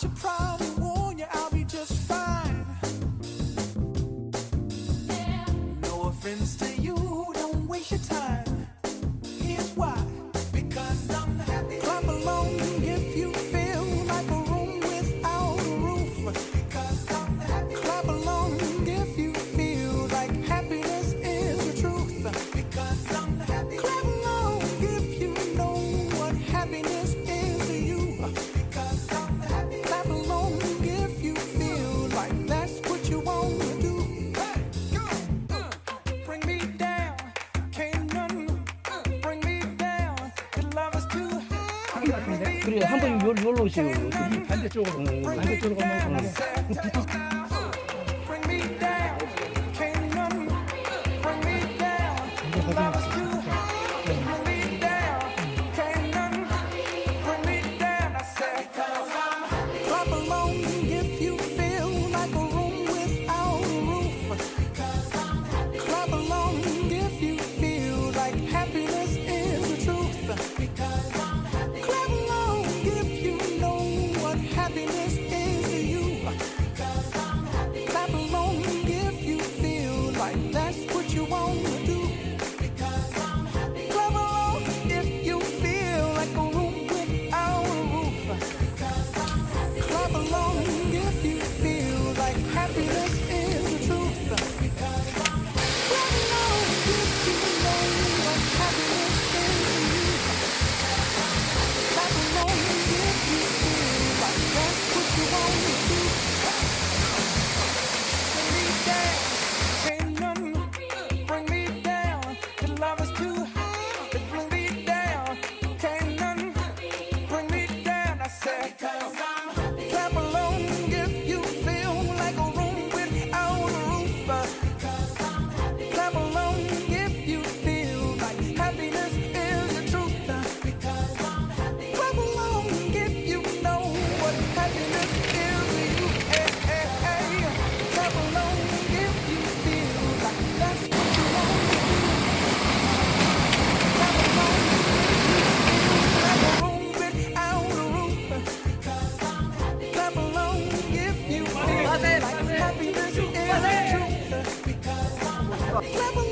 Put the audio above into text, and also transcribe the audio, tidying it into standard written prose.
should probably warn you, I'll be just fine. No offense to you, don't waste your time. Here's why. Because I'm happy. Clap along if you feel like a room without a roof. Because I'm happy. Clap along if you feel like happiness is the truth. Because I'm happy. Clap along if you know what happiness is to you. Because I'm happy. Clap along if you feel like that's what you want to do. Hey, go. Bring me down. Can't none bring me down. The love is too high. 그래 한번 요로 오시고 반대쪽으로 반대쪽으로 가면 Bring me down. Can't none bring me down. The love is too high. Bring me down. Can't none bring me down. I said, clap along if you feel like a room without a roof. Clap along if you feel like happiness is the truth. Clap along if you know what happiness is to you. Clap along if you feel like that's what you want to do. Clap along if you feel like a room without a roof. Clap along if you feel like happiness is the truth. Clap along if you know what happiness is to you. Clap along if you feel like that's what you want to do. Bring me down, can't none bring me down. The love is too high. Bring me down, can't none bring me down. I said, clap along if you feel like a room without a roof. Clap along if you feel like happiness is the truth. Clap along if you know what happiness is to you. Hey, hey, hey. Clap along if you feel like that's what you want to do. Clap along if you feel like a room without a roof. Clap along if you feel like happiness is the truth. Clap along.